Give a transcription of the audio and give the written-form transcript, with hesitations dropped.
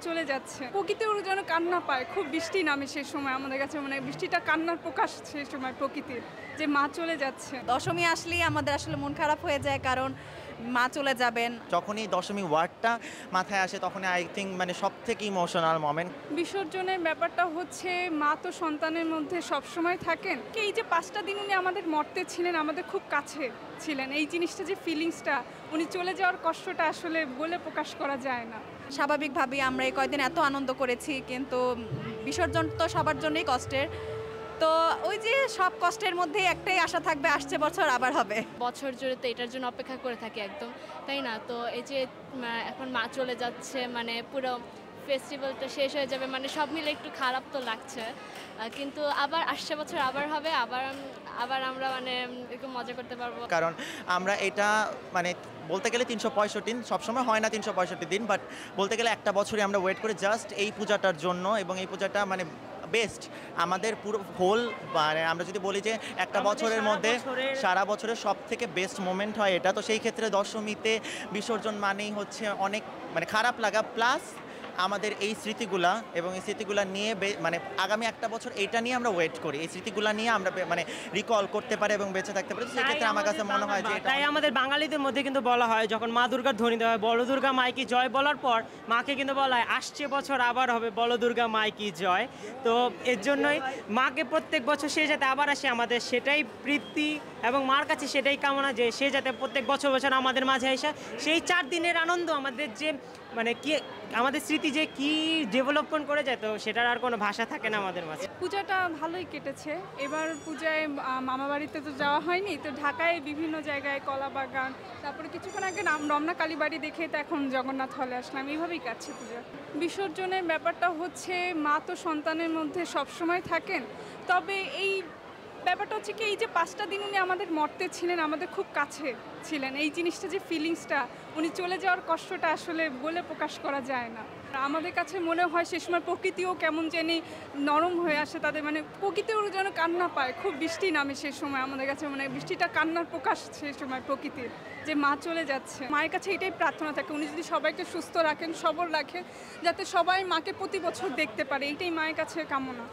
চলে যাচ্ছে, প্রকৃতির যেন কান্না পায়, খুব বৃষ্টি নামে সেই সময় আমাদের কাছে বৃষ্টিটা কান্নার প্রকাশ সেই সময় প্রকৃতির, যে মা চলে যাচ্ছে। দশমী আসলেই আমাদের আসলে মন খারাপ হয়ে যায়, কারণ মা চলে যাবেন। যখনই দশমী ওয়ার্ডটা মাথায় আসে তখনই আই থিঙ্ক সব থেকে ইমোশনাল মোমেন্ট। বিসর্জনের ব্যাপারটা হচ্ছে, মা তো সন্তানের মধ্যে সবসময় থাকেন, এই যে 5টা দিন উনি আমাদের মর্তে ছিলেন, আমাদের খুব কাছে ছিলেন, এই জিনিসটা যে ফিলিংসটা, উনি চলে যাওয়ার কষ্টটা আসলে বলে প্রকাশ করা যায় না। স্বাভাবিকভাবেই আমরা এই কয়দিন এত আনন্দ করেছি, কিন্তু বিসর্জন তো সবার জন্যই কষ্টের। তো ওই যে সব কষ্টের মধ্যে একটাই আশা থাকবে, আসছে বছর আবার হবে। বছর জুড়ে তো এটার জন্য অপেক্ষা করে থাকি একদম, তাই না? তো এই যে এখন মা চলে যাচ্ছে, পুরো ফেস্টিভ্যালটা শেষ হয়ে যাবে, সব মিলে একটু খারাপ তো লাগছে, কিন্তু আবার আসছে বছর আবার হবে, আবার আমরা একটু মজা করতে পারবো। কারণ আমরা এটা বলতে গেলে 365 সবসময় হয় না 365 দিন, বাট বলতে গেলে একটা বছরই আমরা ওয়েট করি জাস্ট এই পূজাটার জন্য। এবং এই পূজাটা বেস্ট আমাদের পুরো হোল, আমরা যদি বলি যে একটা বছরের মধ্যে সারা বছরের সব থেকে বেস্ট মোমেন্ট হয় এটা। তো সেই ক্ষেত্রে দশমীতে বিসর্জন মানেই হচ্ছে অনেক খারাপ লাগা, প্লাস আমাদের এই স্মৃতিগুলা, এবং এই স্মৃতিগুলা নিয়ে আগামী একটা বছর এইটা নিয়ে আমরা ওয়েট করি, এই স্মৃতিগুলা নিয়ে আমরা রিকল করতে পারি এবং বেঁচে থাকতে পারি। সেক্ষেত্রে আমার কাছে মনে হয় যে তাই আমাদের বাঙালিদের মধ্যে কিন্তু বলা হয়, যখন মা দুর্গার ধ্বনি দেওয়া হয় বড় দুর্গা মাইকি জয় বলার পর মাকে কিন্তু বলা হয় আসছে বছর আবার হবে বড় দুর্গা মাইকি জয়। তো এর জন্যই মাকে প্রত্যেক বছর সে যাতে আবার আসে, আমাদের সেটাই প্রীতি, এবং মার কাছে সেটাই কামনা যে সে যাতে প্রত্যেক বছর বছর আমাদের মাঝে আসে। সেই 4 দিনের আনন্দ আমাদের যে কি আমাদের স্মৃতি যে কি ডেভেলপমেন্ট করে যায়, তো সেটার আর কোনো ভাষা থাকে না আমাদের মাঝে। পূজাটা ভালোই কেটেছে। এবার পূজায় মামা বাড়িতে তো যাওয়া হয়নি, তো ঢাকায় বিভিন্ন জায়গায় কলাবাগান, তারপরে কিছুক্ষণ আগে রমনা কালীবাড়ি দেখে তো এখন জগন্নাথ হলে আসলাম, এইভাবেই কাটছে পূজা। বিসর্জনের ব্যাপারটা হচ্ছে, মা তো সন্তানের মধ্যে সবসময় থাকেন, তবে এই ব্যাপারটা হচ্ছে কি, এই যে 5টা দিন উনি আমাদের মর্তে ছিলেন, আমাদের খুব কাছে ছিলেন, এই জিনিসটা যে ফিলিংসটা, উনি চলে যাওয়ার কষ্টটা আসলে বলে প্রকাশ করা যায় না। আমাদের কাছে মনে হয় সে সময় প্রকৃতিও কেমন জানি নরম হয়ে আসে, তাদের প্রকৃতিও যেন কান্না পায়, খুব বৃষ্টি নামে সেই সময় আমাদের কাছে বৃষ্টিটা কান্নার প্রকাশ সেই সময় প্রকৃতির, যে মা চলে যাচ্ছে। মায়ের কাছে এটাই প্রার্থনা থাকে, উনি যদি সবাইকে সুস্থ রাখেন, সবল রাখেন, যাতে সবাই মাকে প্রতি বছর দেখতে পারে, এইটাই মায়ের কাছে কামনা।